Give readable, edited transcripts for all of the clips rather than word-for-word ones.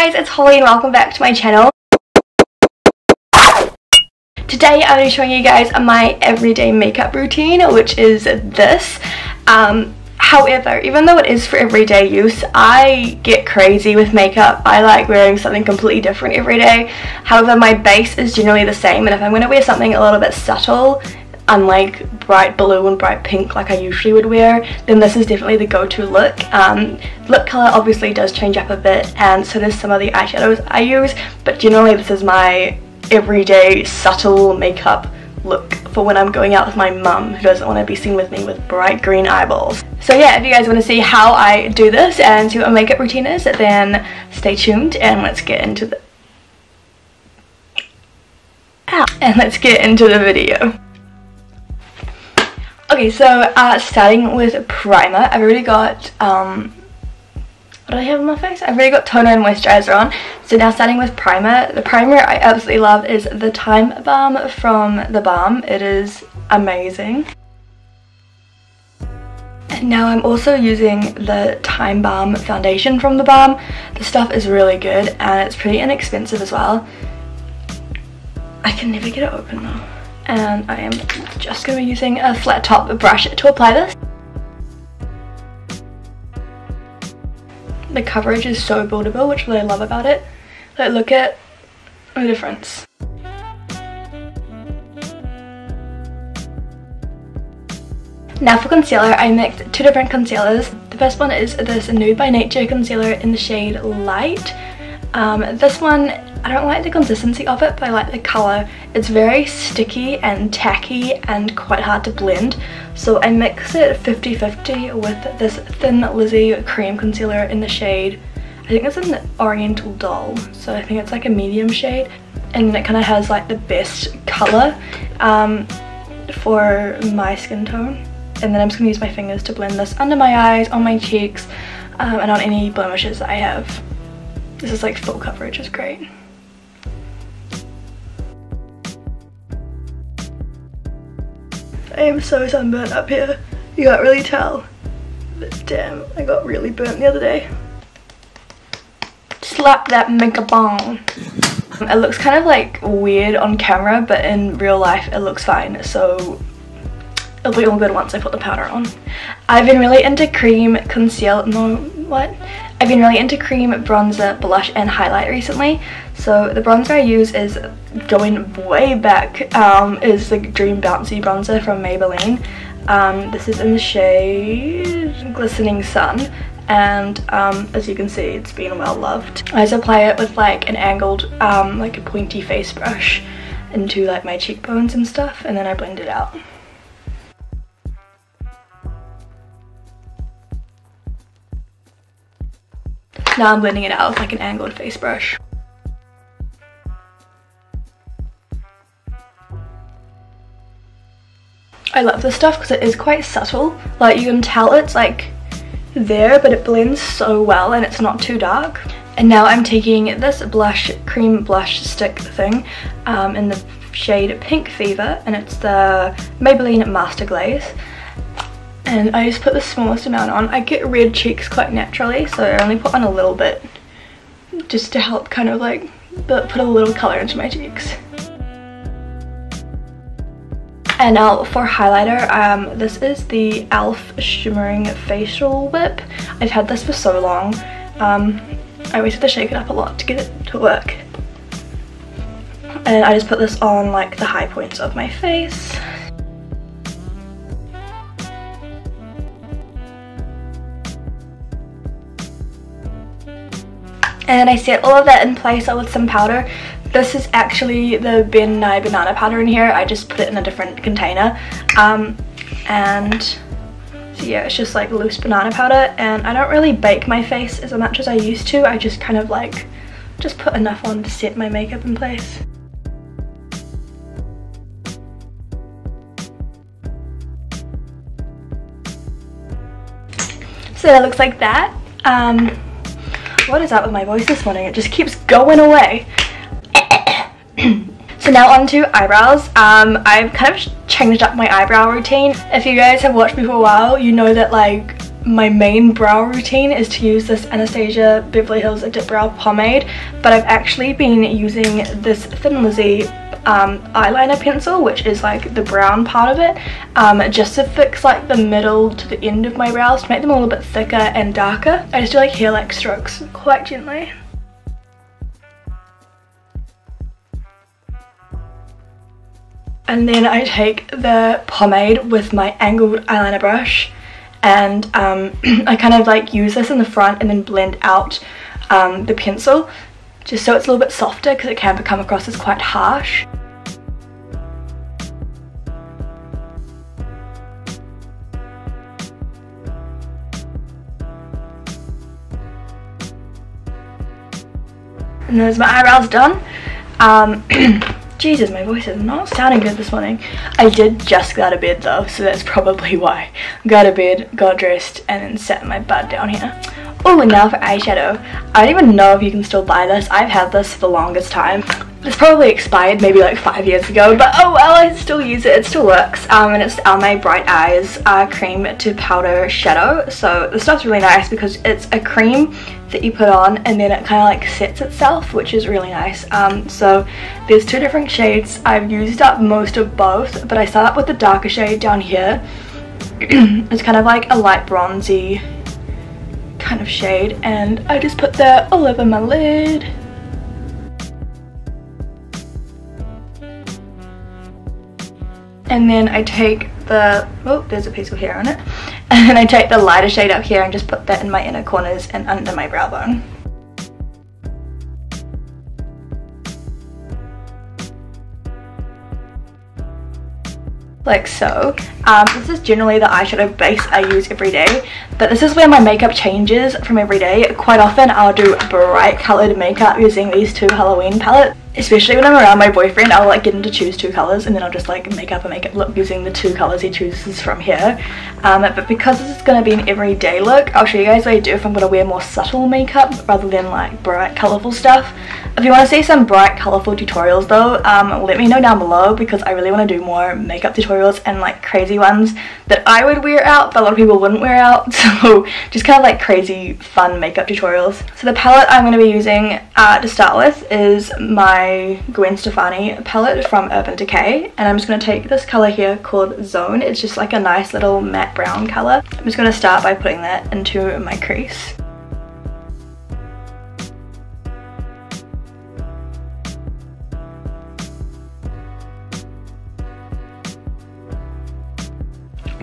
guys, it's Holly and welcome back to my channel. Today I'm going to be showing you guys my everyday makeup routine, which is this. However, even though it is for everyday use, I get crazy with makeup. I like wearing something completely different every day. However, my base is generally the same, and if I'm going to wear something a little bit subtle, unlike bright blue and bright pink like I usually would wear, then this is definitely the go-to look. Lip colour obviously does change up a bit, and so does some of the eyeshadows I use, but generally this is my everyday subtle makeup look for when I'm going out with my mum, who doesn't want to be seen with me with bright green eyeballs. So yeah, if you guys want to see how I do this and see what my makeup routine is, then stay tuned and let's get into the video. Okay, so starting with primer, I've already got, what do I have on my face? I've already got toner and moisturizer on. So now starting with primer. The primer I absolutely love is the Time Balm from The Balm. It is amazing. And now I'm also using the Time Balm foundation from The Balm. The stuff is really good and it's pretty inexpensive as well. I can never get it open though. And I am just going to be using a flat top brush to apply this. The coverage is so buildable, which is what I love about it. Like, look at the difference. Now for concealer, I mixed two different concealers. The first one is this Nude by Nature concealer in the shade Light. This one, I don't like the consistency of it, but I like the colour. It's very sticky and tacky and quite hard to blend. So I mix it 50-50 with this Thin Lizzy cream concealer in the shade, I think it's an Oriental Doll, so I think it's like a medium shade. And then it kind of has like the best colour for my skin tone. And then I'm just going to use my fingers to blend this under my eyes, on my cheeks, and on any blemishes that I have. This is like full coverage, it's great. I am so sunburnt up here. You can't really tell. But damn, I got really burnt the other day. Slap that makeup on. It looks kind of like weird on camera, but in real life it looks fine. So it'll be all good once I put the powder on. I've been really into cream concealer, I've been really into cream, bronzer, blush and highlight recently. So the bronzer I use is, going way back, is the Dream Bouncy bronzer from Maybelline. This is in the shade Glistening Sun, and as you can see, it's been well loved. I just apply it with like an angled, like a pointy face brush into like my cheekbones and stuff, and then I blend it out. Now I'm blending it out with like an angled face brush. I love this stuff because it is quite subtle. Like, you can tell it's like there, but it blends so well and it's not too dark. And now I'm taking this blush, cream blush stick thing in the shade Pink Fever, and it's the Maybelline Master Glaze. And I just put the smallest amount on. I get red cheeks quite naturally, so I only put on a little bit just to help kind of like put a little colour into my cheeks. And now for highlighter, this is the e.l.f. Shimmering Facial Whip. I've had this for so long. I always have to shake it up a lot to get it to work. And I just put this on like the high points of my face. And I set all of that in place with some powder. This is actually the Ben Nye banana powder in here. I just put it in a different container. And so yeah, it's just like loose banana powder. And I don't really bake my face as much as I used to. I just kind of like, just put enough on to set my makeup in place. So that looks like that. What is up with my voice this morning? It just keeps going away. So now on to eyebrows. I've kind of changed up my eyebrow routine. If you guys have watched me for a while, you know that like my main brow routine is to use this Anastasia Beverly Hills Dip Brow Pomade, but I've actually been using this Thin Lizzy eyeliner pencil, which is like the brown part of it, just to fix like the middle to the end of my brows to make them a little bit thicker and darker. I just do like hair-like strokes quite gently. And then I take the pomade with my angled eyeliner brush, and I kind of like use this in the front and then blend out the pencil just so it's a little bit softer, because it can come across as quite harsh. And there's my eyebrows done. Jesus, my voice is not sounding good this morning. I did just get out of bed though, so that's probably why. Got out of bed, got dressed, and then sat my butt down here. Oh, and now for eyeshadow. I don't even know if you can still buy this. I've had this for the longest time. It's probably expired maybe like 5 years ago, but oh well, I still use it. It still works. And it's my Bright Eyes cream to powder shadow. So the stuff's really nice because it's a cream that you put on and then it kind of like sets itself, which is really nice. So there's 2 different shades. I've used up most of both, but I start up with the darker shade down here. It's kind of like a light bronzy kind of shade, and I just put that all over my lid. And then I take the, oh, there's a piece of hair on it, and then I take the lighter shade up here and just put that in my inner corners and under my brow bone. Like so. This is generally the eyeshadow base I use every day, but this is where my makeup changes from every day. Quite often I'll do bright coloured makeup using these 2 Halloween palettes. Especially when I'm around my boyfriend, I'll like get him to choose 2 colours and then I'll just like make up a makeup look using the 2 colours he chooses from here. But because this is going to be an everyday look, I'll show you guys what I do if I'm going to wear more subtle makeup rather than like bright colourful stuff. If you want to see some bright colourful tutorials though, let me know down below, because I really want to do more makeup tutorials and like crazy ones that I would wear out but a lot of people wouldn't wear out. So just kind of like crazy fun makeup tutorials. So the palette I'm going to be using to start with is my Gwen Stefani palette from Urban Decay, and I'm just going to take this colour here called Zone. It's just like a nice little matte brown colour. I'm just going to start by putting that into my crease.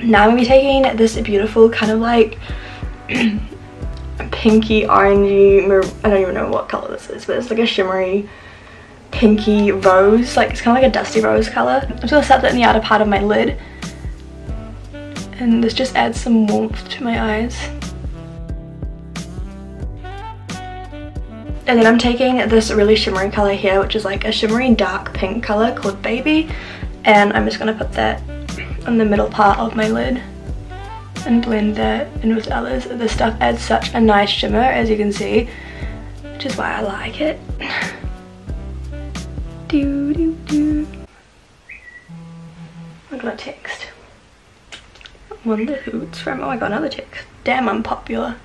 Now I'm going to be taking this beautiful kind of like pinky orangey, I don't even know what colour this is, but it's like a shimmery pinky rose, like it's kind of like a dusty rose colour. I'm just going to set that in the outer part of my lid, and this just adds some warmth to my eyes. And then I'm taking this really shimmery colour here, which is like a shimmery dark pink colour called Baby, and I'm just going to put that on the middle part of my lid and blend that in with others. This stuff adds such a nice shimmer, as you can see, which is why I like it. Do, do, do. I got a text. I wonder who it's from. Oh, I got another text. Damn, I'm popular.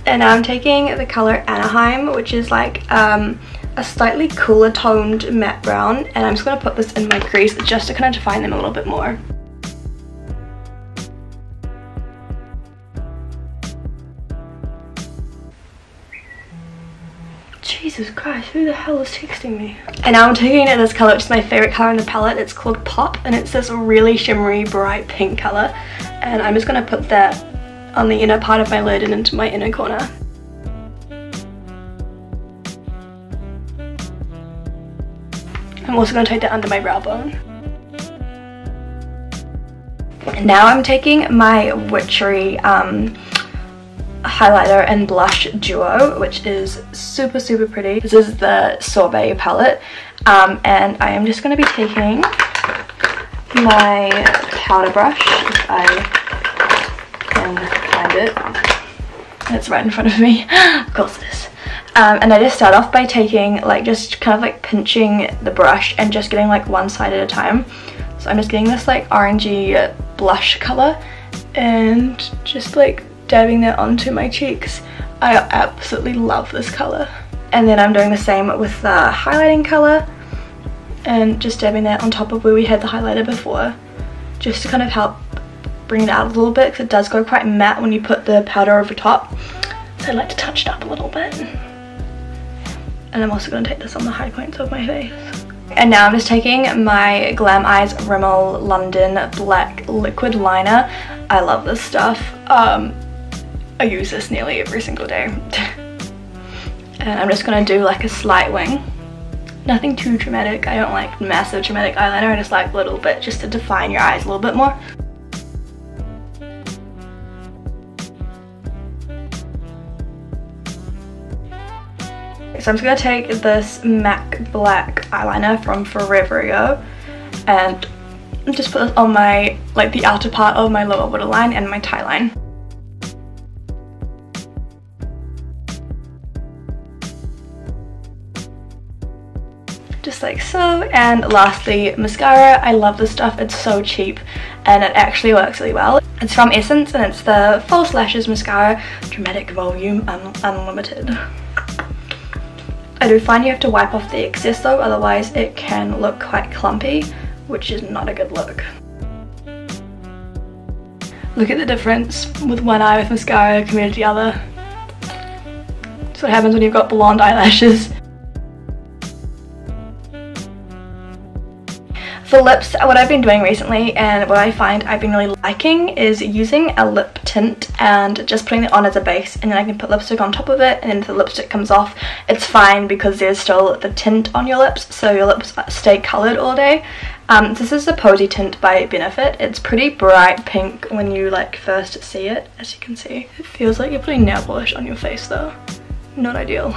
And I'm taking the colour Anaheim, which is like a slightly cooler toned matte brown, and I'm just going to put this in my crease just to kind of define them a little bit more. Jesus Christ, who the hell is texting me? And now I'm taking this colour, which is my favourite colour in the palette. It's called Pop, and it's this really shimmery bright pink colour, and I'm just going to put that on the inner part of my lid and into my inner corner. I'm also going to take that under my brow bone. And now I'm taking my Witchery highlighter and blush duo, which is super pretty. This is the Sorbet palette, and I am just going to be taking my powder brush, if I can find it. It's right in front of me. Of course it is. And I just start off by taking, like, just kind of like pinching the brush and just getting like one side at a time. So I'm just getting this like orangey blush color and just like dabbing that onto my cheeks. I absolutely love this colour. And then I'm doing the same with the highlighting colour and just dabbing that on top of where we had the highlighter before, just to kind of help bring it out a little bit, because it does go quite matte when you put the powder over top. So I like to touch it up a little bit. And I'm also going to take this on the high points of my face. And now I'm just taking my Glam Eyes Rimmel London Black Liquid Liner. I love this stuff. I use this nearly every single day. And I'm just going to do like a slight wing. Nothing too dramatic. I don't like massive dramatic eyeliner. I just like a little bit just to define your eyes a little bit more. So I'm just going to take this MAC Black eyeliner from Forever and just put this on my, like the outer part of my lower waterline and my tie line. Just like so. And lastly, mascara. I love this stuff. It's so cheap and it actually works really well. It's from Essence and it's the False Lashes Mascara Dramatic Volume Unlimited. I do find you have to wipe off the excess though, otherwise it can look quite clumpy, which is not a good look. Look at the difference with one eye with mascara compared to the other. That's what happens when you've got blonde eyelashes. For lips, what I've been doing recently and what I find I've been really liking is using a lip tint and just putting it on as a base, and then I can put lipstick on top of it, and then if the lipstick comes off it's fine because there's still the tint on your lips, so your lips stay coloured all day. This is the Posy tint by Benefit. It's pretty bright pink when you like first see it, as you can see. It feels like you're putting nail polish on your face though. Not ideal.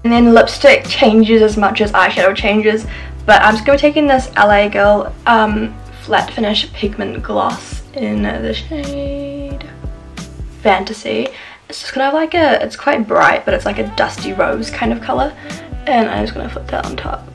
And then lipstick changes as much as eyeshadow changes, but I'm just going to be taking this LA Girl Flat Finish Pigment Gloss in the shade Fantasy. It's just kind of like a, it's quite bright, but it's like a dusty rose kind of colour, and I'm just going to put that on top.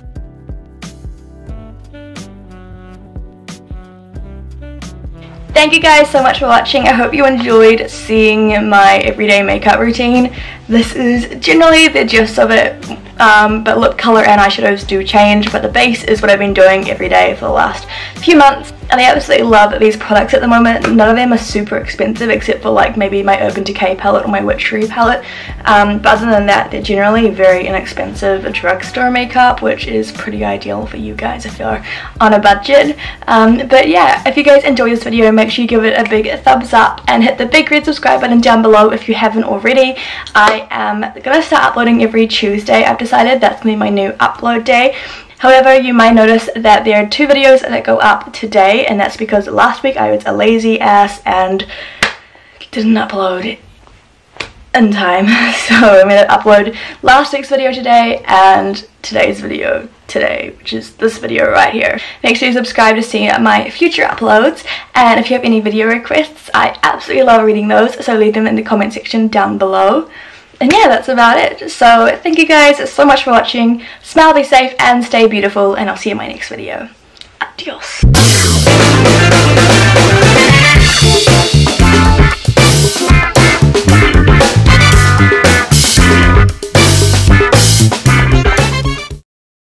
Thank you guys so much for watching. I hope you enjoyed seeing my everyday makeup routine. This is generally the gist of it, but lip colour and eyeshadows do change, but the base is what I've been doing every day for the last few months. And I absolutely love these products at the moment. None of them are super expensive except for like maybe my Urban Decay palette or my Witchery palette. But other than that, they're generally very inexpensive drugstore makeup, which is pretty ideal for you guys if you're on a budget. But yeah, if you guys enjoyed this video, make sure you give it a big thumbs up and hit the big red subscribe button down below if you haven't already. I am going to start uploading every Tuesday. I've decided that's going to be my new upload day. However, you might notice that there are 2 videos that go up today, and that's because last week I was a lazy ass and didn't upload in time. So I'm going to upload last week's video today and today's video today, which is this video right here. Make sure you subscribe to see my future uploads, and if you have any video requests, I absolutely love reading those, so leave them in the comment section down below. And yeah, that's about it. So thank you guys so much for watching. Smile, be safe, and stay beautiful, and I'll see you in my next video. Adios.